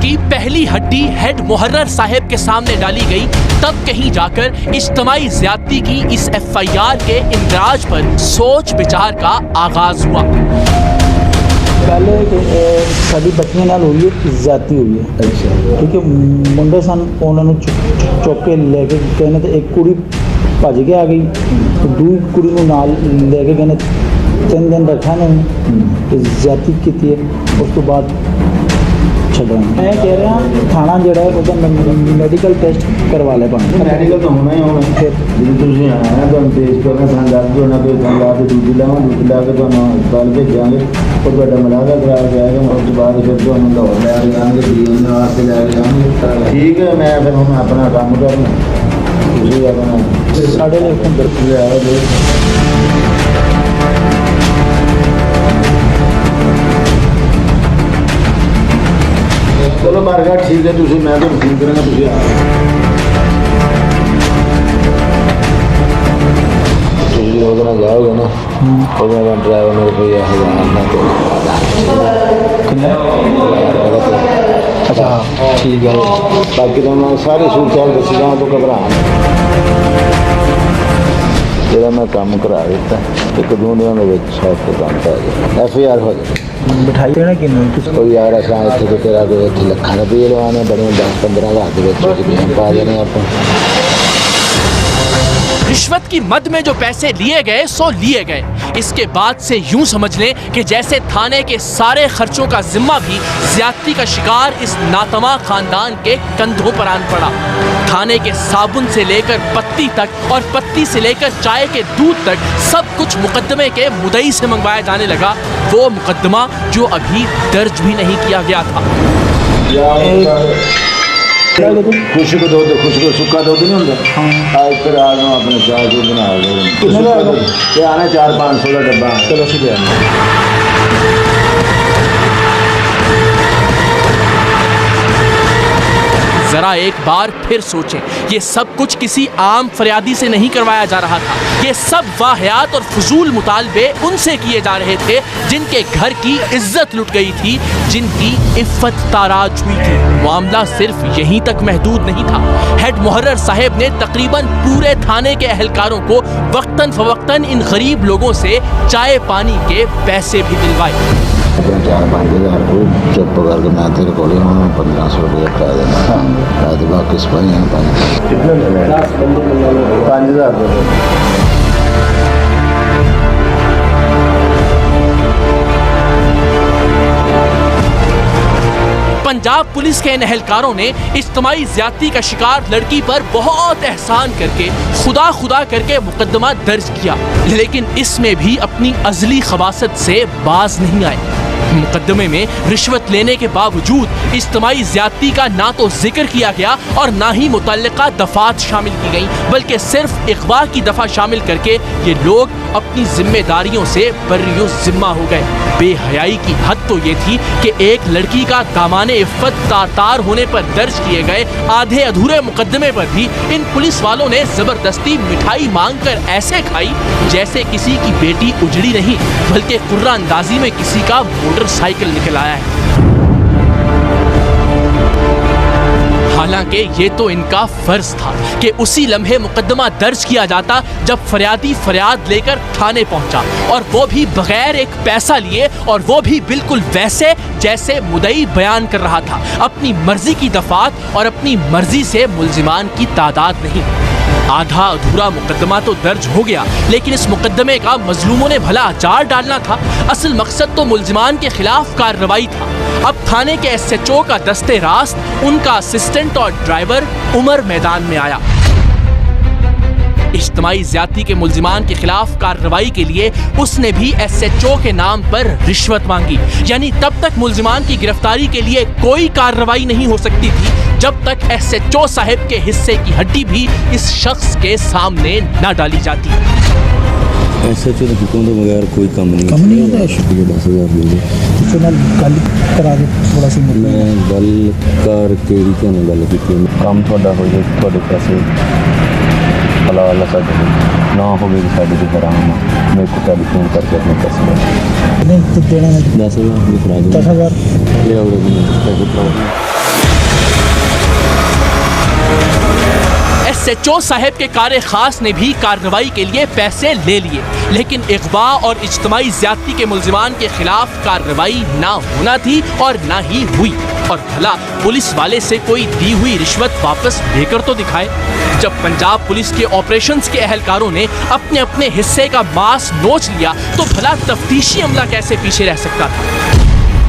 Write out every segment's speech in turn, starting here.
की पहली हड्डी हेड मुहर्रर साहब के सामने डाली गई, तब कहीं जाकर इज्तिमाई ज्यादती की इस FIR के इंदराज पर सोच विचार का आगाज हुआ। पहले साड़ी बच्चियों नाल हुई है, ज्यादती हुई है। अच्छा, क्योंकि मुंडे सन उन्होंने चुक के लेके गए ने, तो एक कुड़ी भज के आ गई, दूसरी कुड़ी को नाल लेके गए ने, 3 दिन रखा ने, ज्यादती की है। उस तो बाद छड़ा मैं कह रहा थाना जोड़ा है मेडिकल टेस्ट करवा ले पाए। मेडिकल तो होना ही होना। फिर जो आया तो हम पेश करना संदार जो ना कोई संदार ड्यूटी ला के तो हम अस्पताल भेजांगे और बड़ा मलागा करा जाएगा। उसके बाद फिर तो हम लाहौर ले जाएंगे, DN वास्ते ले जाएंगे। ठीक है, मैं फिर हम अपना काम करना, उसी अपना साढ़े अंदर चलो बारगा ठीक है, तुझे मैं तो फोन करूँगा, तुझे उधर जाओगे ना तो मैं ड्राइवर ने रुपया 1000 अच्छा ठीक है। बाकी तो मैं सारी सूरत दसी जाऊँ तो घबरा जो मैं काम करा दिता, एक 2 दिनों में शॉप पर काम कर FIR हो जाए। बिठाई देना कि नहीं कोई यार असा इतने तो तेरा कोई इतने लखा रुपये लवाने बड़े 10-15 हज़ार के पा देने आप। रिश्वत की मद में जो पैसे लिए गए सो लिए गए। इसके बाद से यूं समझ लें कि जैसे थाने के सारे खर्चों का जिम्मा भी ज्यादती का शिकार इस नातमा खानदान के कंधों पर आन पड़ा। थाने के साबुन से लेकर पत्ती तक और पत्ती से लेकर चाय के दूध तक सब कुछ मुकदमे के मुदई से मंगवाया जाने लगा, वो मुकदमा जो अभी दर्ज भी नहीं किया गया था। खुशी को दो, खुशी को सुखा दो नहीं होता। आज फिर आज हम अपने चाय जो बना रहे आना 400-500 का डब्बा। चलो शुक्रिया। जरा एक बार फिर सोचें, ये सब कुछ किसी आम फरियादी से नहीं करवाया जा रहा था। ये सब वाहियात और फजूल मुतालबे उनसे किए जा रहे थे जिनके घर की इज्जत लुट गई थी, जिनकी इफ्फत ताराज हुई थी। मामला सिर्फ यहीं तक महदूद नहीं था। हेड मुहर्रर साहब ने तकरीबन पूरे थाने के अहलकारों को वक्तन फवक्तन इन गरीब लोगों से चाय पानी के पैसे भी दिलवाए। 4-5 हज़ार को चुप करके मैं तेरे को 1500 रुपये करा देना, बाकी सिपाही हैं 5,000। पंजाब पुलिस के इन एहलकारों ने इज्तिमाई ज्यादती का शिकार लड़की पर बहुत एहसान करके खुदा करके मुकदमा दर्ज किया, लेकिन इसमें भी अपनी अजली खबासत से बाज नहीं आए। मुकदमे में रिश्वत लेने के बावजूद इज्तिमाई ज्यादती का ना तो जिक्र किया गया और ना ही मुतल्लिका दफात शामिल की गई, बल्कि सिर्फ इगवा की दफा शामिल करके ये लोग अपनी जिम्मेदारियों से बर्रियो जिम्मा हो गए। बेहयाई की हद तो ये थी कि एक लड़की का दामाने इफ्फत तार होने पर दर्ज किए गए आधे अधूरे मुकदमे पर भी इन पुलिस वालों ने जबरदस्ती मिठाई मांगकर ऐसे खाई जैसे किसी की बेटी उजड़ी नहीं, बल्कि कुर्रा अंदाजी में किसी का मोटरसाइकिल निकल आया है। हालांकि ये तो इनका फर्ज था कि उसी लम्हे मुकदमा दर्ज किया जाता जब फरियादी फरियाद लेकर थाने पहुंचा, और वो भी बगैर एक पैसा लिए, और वो भी बिल्कुल वैसे जैसे मुदई बयान कर रहा था। अपनी मर्जी की दफात और अपनी मर्जी से मुल्जिमान की तादाद नहीं। आधा अधूरा मुकदमा तो दर्ज हो गया, लेकिन इस मुकदमे का मजलूमों ने भला अचार डालना था। असल मकसद तो मुल्जिमान के खिलाफ कार्रवाई था। अब थाने के SHO का दस्ते रास्त, उनका असिस्टेंट और ड्राइवर उमर मैदान में आया। इज्तिमाई ज्यादती के मुल्जिमान के खिलाफ कार्रवाई के लिए उसने भी SHO के नाम पर रिश्वत मांगी। यानी तब तक मुल्जिमान की गिरफ्तारी के लिए कोई कार्रवाई नहीं हो सकती थी जब तक SHO साहब के हिस्से की हड्डी भी इस शख्स के सामने न डाली जाती। SHO के हुक्म के बगैर कोई काम नहीं होता है। 10,000 दे गल करा दे थोड़ा सी। मैं गल करके ही क्या गल की काम थोड़ा हो जाए, थोड़े पैसे हलाल ना हो गई साड़ी की तरह मेरे को टेलीफोन करके अपने पैसे नहीं तो देना 10,000 10,000 ले आओ। एसएचओ साहब के कार्य खास ने भी कार्रवाई के लिए पैसे ले लिए, लेकिन इगवा और इज्तमाई ज्यादती के मुल्जिमान के खिलाफ कार्रवाई ना होना थी और ना ही हुई। और भला पुलिस वाले से कोई दी हुई रिश्वत वापस लेकर तो दिखाए। जब पंजाब पुलिस के ऑपरेशंस के अहलकारों ने अपने अपने हिस्से का मांस नोच लिया तो भला तफ्तीशी अमला कैसे पीछे रह सकता था।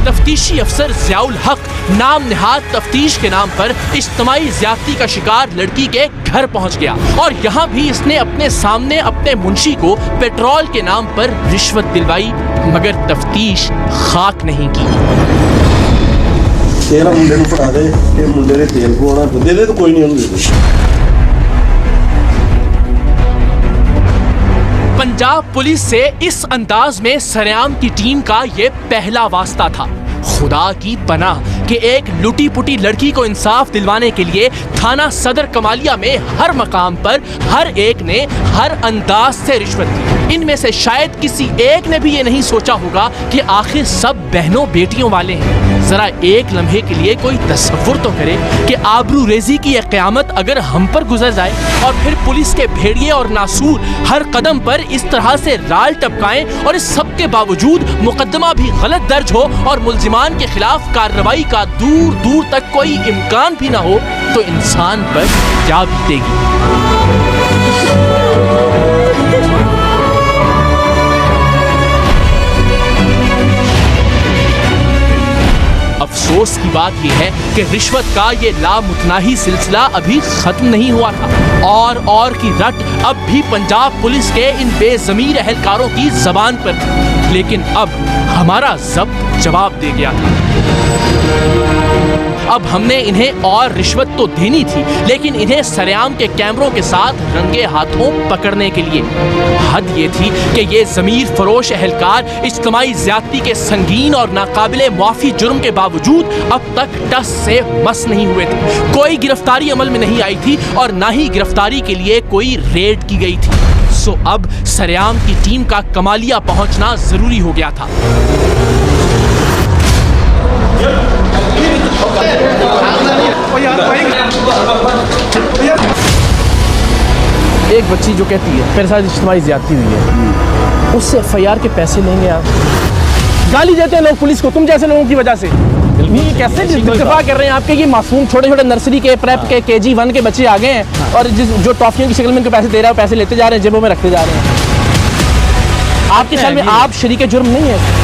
तफ्तीशी अफसर ज़ियाउल हक नाम निहाद तफ्तीश के नाम पर इज्तमाई ज्यादती का शिकार लड़की के घर पहुंच गया और यहाँ भी इसने अपने सामने अपने मुंशी को पेट्रोल के नाम पर रिश्वत दिलवाई, मगर तफ्तीश खाक नहीं की। तेरा मुंडे ਨੂੰ ਫੜਾ ਦੇ ਕਿ ਮੁੰਡੇ ਦੇ ਤੇਲ ਪਵਾਉਣਾ ਦੇ ਦੇ ਤਾਂ ਕੋਈ ਨਹੀਂ ਉਹਨੂੰ ਦੇ ਦੇ। पंजाब पुलिस से इस अंदाज में सरेआम की टीम का ये पहला वास्ता था। खुदा की पनाह कि एक लुटी पुटी लड़की को इंसाफ दिलवाने के लिए थाना सदर कमालिया में हर मकाम पर हर एक ने हर अंदाज से रिश्वत दी। इनमें से शायद किसी एक ने भी ये नहीं सोचा होगा कि आखिर सब बहनों बेटियों वाले हैं। जरा एक लम्हे के लिए कोई तसव्वुर तो करे कि आबरू रेजी की यह क़यामत अगर हम पर गुजर जाए और फिर पुलिस के भेड़िए और नासूर हर कदम पर इस तरह से राल टपकाएं और इस सब के बावजूद मुकदमा भी गलत दर्ज हो और मुल्जिमान के खिलाफ कार्रवाई का दूर दूर तक कोई इम्कान भी ना हो, तो इंसान पर क्या बीतेगी। अफसोस की बात यह है कि रिश्वत का ये लामुतनाही सिलसिला अभी खत्म नहीं हुआ था और की रट अब भी पंजाब पुलिस के इन बेज़मीर अहलकारों की जबान पर थी, लेकिन अब हमारा ज़ब्त जवाब दे गया था। अब हमने इन्हें और रिश्वत तो देनी थी, लेकिन इन्हें सरेआम के कैमरों के साथ रंगे हाथों पकड़ने के लिए। हद ये थी कि ये ज़मीर फरोश अहलकार इज्तमाई ज्यादती के संगीन और नाकाबिले मुआफ़ी जुर्म के बावजूद अब तक टस से मस नहीं हुए थे। कोई गिरफ्तारी अमल में नहीं आई थी और ना ही गिरफ्तारी के लिए कोई रेड की गई थी। सो अब सरेआम की टीम का कमालिया पहुंचना जरूरी हो गया था। एक बच्ची जो कहती है मेरे साथ इज्तिमाई ज्यादती हुई है, उससे एफआईआर के पैसे लेंगे आप। गाली देते हैं लोग पुलिस को, तुम जैसे लोगों की वजह से। ये कैसे इत्तेफा कर रहे हैं आपके ये मासूम छोटे छोटे नर्सरी के प्रेप के KG 1 के बच्चे आ गए हैं और जो टॉफियों की शक्ल में उनको पैसे दे रहा है, पैसे लेते जा रहे हैं, जेबों में रखते जा रहे हैं। आपके ख्याल में आप शरीके जुर्म नहीं है?